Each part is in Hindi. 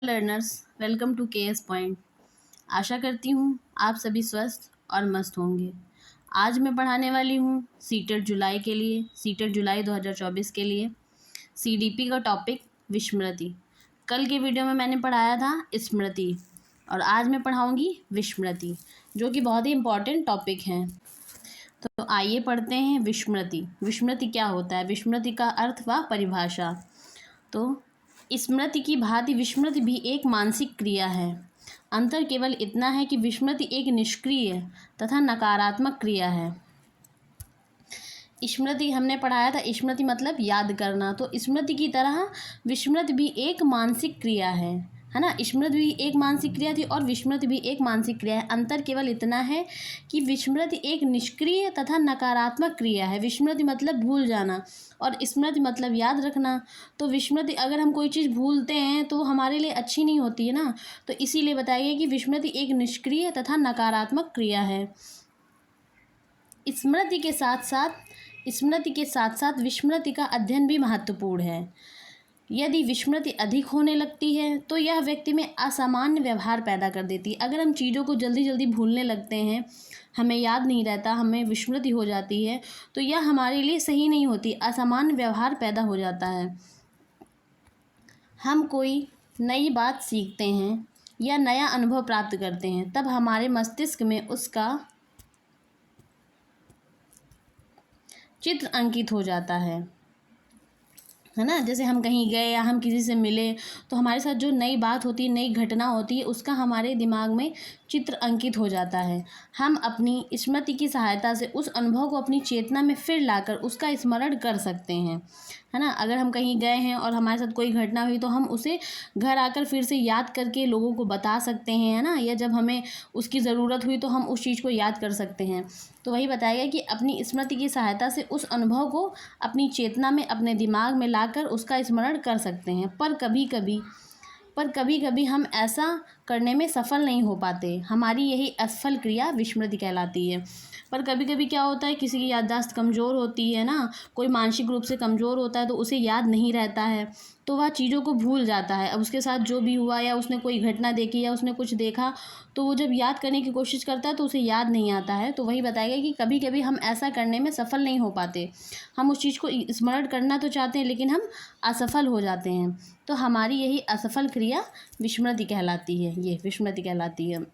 Learners, welcome to KS point. आशा करती हूँ आप सभी स्वस्थ और मस्त होंगे। आज मैं पढ़ाने वाली हूँ सीटेट जुलाई के लिए, सीटेट जुलाई 2024 के लिए सीडीपी का टॉपिक विस्मृति। कल के वीडियो में मैंने पढ़ाया था स्मृति और आज मैं पढ़ाऊँगी विस्मृति, जो कि बहुत ही इम्पॉर्टेंट टॉपिक है। तो आइए पढ़ते हैं विस्मृति। विस्मृति क्या होता है? विस्मृति का अर्थ व परिभाषा। तो स्मृति की भांति विस्मृति भी एक मानसिक क्रिया है। अंतर केवल इतना है कि विस्मृति एक निष्क्रिय तथा नकारात्मक क्रिया है। स्मृति हमने पढ़ाया था, स्मृति मतलब याद करना। तो स्मृति की तरह विस्मृति भी एक मानसिक क्रिया है ना। स्मृति भी एक मानसिक क्रिया थी और विस्मृति भी एक मानसिक क्रिया है। अंतर केवल इतना है कि विस्मृति एक निष्क्रिय तथा नकारात्मक क्रिया है। विस्मृति मतलब भूल जाना और स्मृति मतलब याद रखना। तो विस्मृति, अगर हम कोई चीज़ भूलते हैं तो हमारे लिए अच्छी नहीं होती है ना। तो इसीलिए बताया गया कि विस्मृति एक निष्क्रिय तथा नकारात्मक क्रिया है। स्मृति के साथ साथ विस्मृति का अध्ययन भी महत्वपूर्ण है। यदि विस्मृति अधिक होने लगती है तो यह व्यक्ति में असामान्य व्यवहार पैदा कर देती है। अगर हम चीज़ों को जल्दी जल्दी भूलने लगते हैं, हमें याद नहीं रहता, हमें विस्मृति हो जाती है, तो यह हमारे लिए सही नहीं होती, असामान्य व्यवहार पैदा हो जाता है। हम कोई नई बात सीखते हैं या नया अनुभव प्राप्त करते हैं, तब हमारे मस्तिष्क में उसका चित्र अंकित हो जाता है ना। जैसे हम कहीं गए या हम किसी से मिले तो हमारे साथ जो नई बात होती है, नई घटना होती है, उसका हमारे दिमाग में चित्र अंकित हो जाता है। हम अपनी स्मृति की सहायता से उस अनुभव को अपनी चेतना में फिर लाकर उसका स्मरण कर सकते हैं, है ना। अगर हम कहीं गए हैं और हमारे साथ कोई घटना हुई तो हम उसे घर आकर फिर से याद करके लोगों को बता सकते हैं, है ना। या जब हमें उसकी ज़रूरत हुई तो हम उस चीज़ को याद कर सकते हैं। तो वही बताया गया कि अपनी स्मृति की सहायता से उस अनुभव को अपनी चेतना में, अपने दिमाग में लाकर उसका स्मरण कर सकते हैं। पर कभी कभी हम ऐसा करने में सफल नहीं हो पाते। हमारी यही असफल क्रिया विस्मृति कहलाती है। पर कभी कभी क्या होता है, किसी की याददाश्त कमज़ोर होती है ना, कोई मानसिक रूप से कमज़ोर होता है तो उसे याद नहीं रहता है, तो वह चीज़ों को भूल जाता है। अब उसके साथ जो भी हुआ या उसने कोई घटना देखी या उसने कुछ देखा, तो वो जब याद करने की कोशिश करता है तो उसे याद नहीं आता है। तो वही बताया गया कि कभी कभी हम ऐसा करने में सफल नहीं हो पाते। हम उस चीज़ को स्मरण करना तो चाहते हैं लेकिन हम असफल हो जाते हैं। तो हमारी यही असफल क्रिया विस्मृति कहलाती है, ये विस्मृति कहलाती है।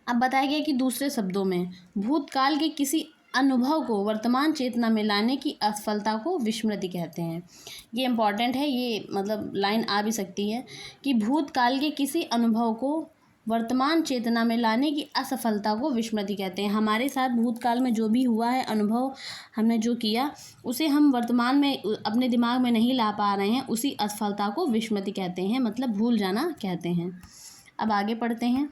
अब बताया गया कि दूसरे शब्दों में भूतकाल के किसी अनुभव को वर्तमान चेतना में लाने की असफलता को विस्मृति कहते हैं। ये इम्पॉर्टेंट है, ये मतलब लाइन आ भी सकती है कि भूतकाल के किसी अनुभव को वर्तमान चेतना में लाने की असफलता को विस्मृति कहते हैं। हमारे साथ भूतकाल में जो भी हुआ है, अनुभव हमने जो किया, उसे हम वर्तमान में अपने दिमाग में नहीं ला पा रहे हैं, उसी असफलता को विस्मृति कहते हैं, मतलब भूल जाना कहते हैं। अब आगे पढ़ते हैं।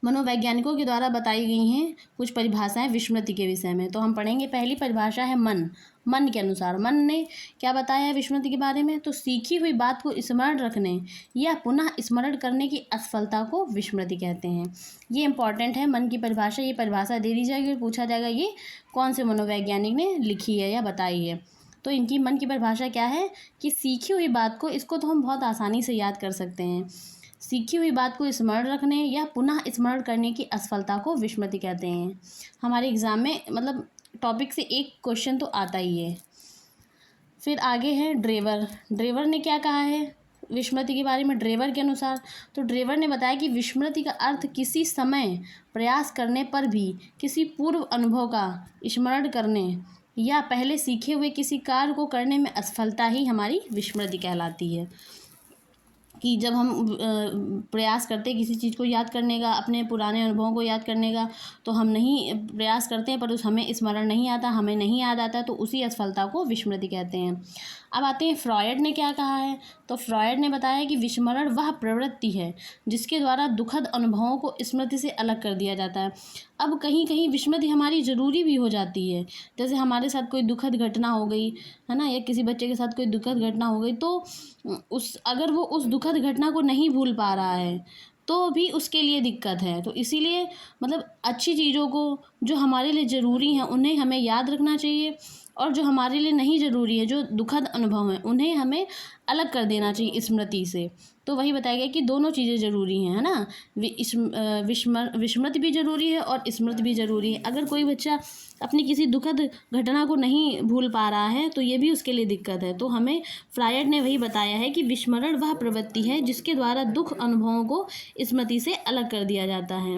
मनोवैज्ञानिकों के द्वारा बताई गई हैं कुछ परिभाषाएं विस्मृति के विषय में। तो हम पढ़ेंगे। पहली परिभाषा है मन के अनुसार। मन ने क्या बताया है विस्मृति के बारे में? तो सीखी हुई बात को स्मरण रखने या पुनः स्मरण करने की असफलता को विस्मृति कहते हैं। ये इंपॉर्टेंट है, मन की परिभाषा। ये परिभाषा दे दी जाएगी और पूछा जाएगा ये कौन से मनोवैज्ञानिक ने लिखी है या बताई है। तो इनकी मन की परिभाषा क्या है कि सीखी हुई बात को, इसको तो हम बहुत आसानी से याद कर सकते हैं, सीखी हुई बात को स्मरण रखने या पुनः स्मरण करने की असफलता को विस्मृति कहते हैं। हमारे एग्ज़ाम में मतलब टॉपिक से एक क्वेश्चन तो आता ही है। फिर आगे है ड्रेवर ने क्या कहा है विस्मृति के बारे में? ड्रेवर के अनुसार, तो ड्रेवर ने बताया कि विस्मृति का अर्थ किसी समय प्रयास करने पर भी किसी पूर्व अनुभव का स्मरण करने या पहले सीखे हुए किसी कार्य को करने में असफलता ही हमारी विस्मृति कहलाती है। कि जब हम प्रयास करते हैं किसी चीज़ को याद करने का, अपने पुराने अनुभवों को याद करने का, तो हम नहीं प्रयास करते हैं पर हमें स्मरण नहीं आता, हमें नहीं याद आता, तो उसी असफलता को विस्मृति कहते हैं। अब आते हैं फ्रॉयड ने क्या कहा है। तो फ्रॉयड ने बताया कि विस्मरण वह प्रवृत्ति है जिसके द्वारा दुखद अनुभवों को स्मृति से अलग कर दिया जाता है। अब कहीं कहीं विस्मृति हमारी ज़रूरी भी हो जाती है। जैसे हमारे साथ कोई दुखद घटना हो गई है ना, या किसी बच्चे के साथ कोई दुखद घटना हो गई, तो अगर वो उस दुखद घटना को नहीं भूल पा रहा है तो भी उसके लिए दिक्कत है। तो इसीलिए मतलब अच्छी चीज़ों को जो हमारे लिए ज़रूरी हैं उन्हें हमें याद रखना चाहिए, और जो हमारे लिए नहीं ज़रूरी है, जो दुखद अनुभव हैं, उन्हें हमें अलग कर देना चाहिए स्मृति से। तो वही बताया गया कि दोनों चीज़ें ज़रूरी हैं, है ना। विस्मृति भी ज़रूरी है और स्मृति भी ज़रूरी है। अगर कोई बच्चा अपनी किसी दुखद घटना को नहीं भूल पा रहा है तो ये भी उसके लिए दिक्कत है। तो हमें फ्रायड ने वही बताया है कि विस्मरण वह प्रवृत्ति है जिसके द्वारा दुख अनुभवों को स्मृति से अलग कर दिया जाता है।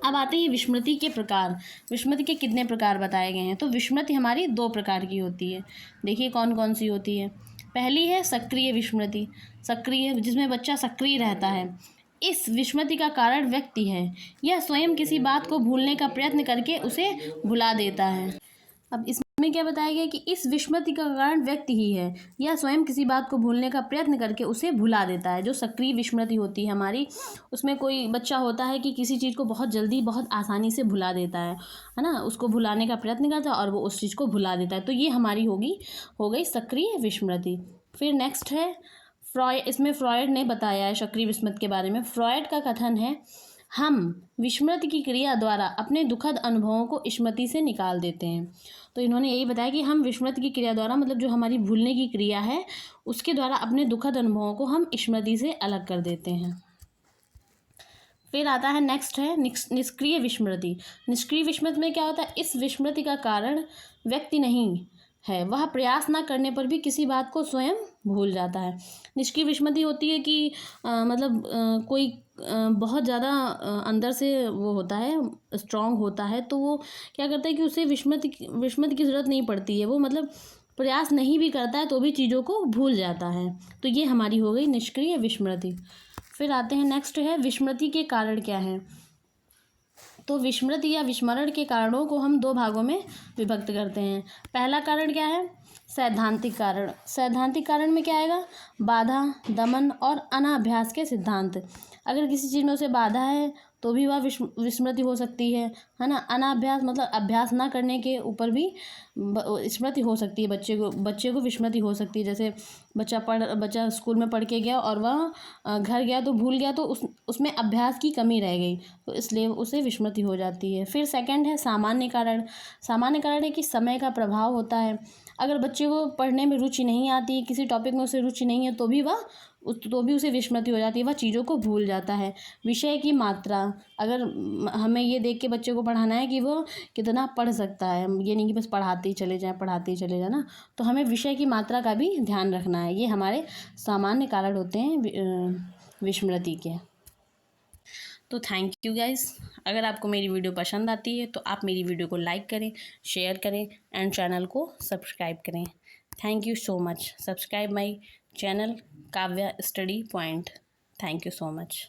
अब आते हैं विस्मृति के प्रकार। विस्मृति के कितने प्रकार बताए गए हैं। तो विस्मृति हमारी 2 प्रकार की होती है। देखिए कौन कौन सी होती है। पहली है सक्रिय विस्मृति। सक्रिय, जिसमें बच्चा सक्रिय रहता है। इस विस्मृति का कारण व्यक्ति है। यह स्वयं किसी बात को भूलने का प्रयत्न करके उसे भुला देता है। अब इसमें क्या बताया गया कि इस विस्मृति का कारण व्यक्ति ही है। यह स्वयं किसी बात को भूलने का प्रयत्न करके उसे भुला देता है। जो सक्रिय विस्मृति होती है हमारी, उसमें कोई बच्चा होता है कि किसी चीज़ को बहुत जल्दी बहुत आसानी से भुला देता है ना। उसको भुलाने का प्रयत्न करता है और वो उस चीज़ को भुला देता है। तो ये हमारी हो गई सक्रिय विस्मृति। फिर नेक्स्ट है इसमें फ्रॉयड ने बताया है सक्रिय विस्मृति के बारे में। फ्रॉयड का कथन है, हम विस्मृति की क्रिया द्वारा अपने दुखद अनुभवों को स्मृति से निकाल देते हैं। तो इन्होंने यही बताया कि हम विस्मृति की क्रिया द्वारा, मतलब जो हमारी भूलने की क्रिया है, उसके द्वारा अपने दुखद अनुभवों को हम स्मृति से अलग कर देते हैं। फिर आता है नेक्स्ट है निष्क्रिय विस्मृति। निष्क्रिय विस्मृति में क्या होता है, इस विस्मृति का कारण व्यक्ति नहीं है, वह प्रयास ना करने पर भी किसी बात को स्वयं भूल जाता है। निष्क्रिय विस्मृति होती है कि कोई बहुत ज़्यादा अंदर से वो होता है, स्ट्रांग होता है, तो वो क्या करता है कि उसे विस्मृति की ज़रूरत नहीं पड़ती है। वो मतलब प्रयास नहीं भी करता है तो भी चीज़ों को भूल जाता है। तो ये हमारी हो गई निष्क्रिय विस्मृति। फिर आते हैं नेक्स्ट है विस्मृति के कारण क्या है। तो विस्मृति या विस्मरण के कारणों को हम 2 भागों में विभक्त करते हैं। पहला कारण क्या है, सैद्धांतिक कारण। सैद्धांतिक कारण में क्या आएगा, बाधा, दमन और अनाभ्यास के सिद्धांत। अगर किसी चीज़ में उसे बाधा है तो भी वह विस्मृति हो सकती है ना। अनाभ्यास मतलब अभ्यास ना करने के ऊपर भी स्मृति हो सकती है। बच्चे को विस्मृति हो सकती है। जैसे बच्चा स्कूल में पढ़ के गया और वह घर गया तो भूल गया, तो उसमें अभ्यास की कमी रह गई, तो इसलिए उसे विस्मृति हो जाती है। फिर सेकंड है सामान्य कारण। सामान्य कारण है कि समय का प्रभाव होता है। अगर बच्चे को पढ़ने में रुचि नहीं आती, किसी टॉपिक में उसे रुचि नहीं है, तो भी उसे विस्मृति हो जाती है, वह चीज़ों को भूल जाता है। विषय की मात्रा, अगर हमें ये देख के बच्चे को पढ़ाना है कि वो कितना पढ़ सकता है, ये नहीं कि बस पढ़ाते ही चले जाए ना, तो हमें विषय की मात्रा का भी ध्यान रखना है। ये हमारे सामान्य कारण होते हैं विस्मृति के। तो थैंक यू गाइस। अगर आपको मेरी वीडियो पसंद आती है तो आप मेरी वीडियो को लाइक करें, शेयर करें एंड चैनल को सब्सक्राइब करें। Thank you so much. Subscribe my channel Kavya study point. Thank you so much.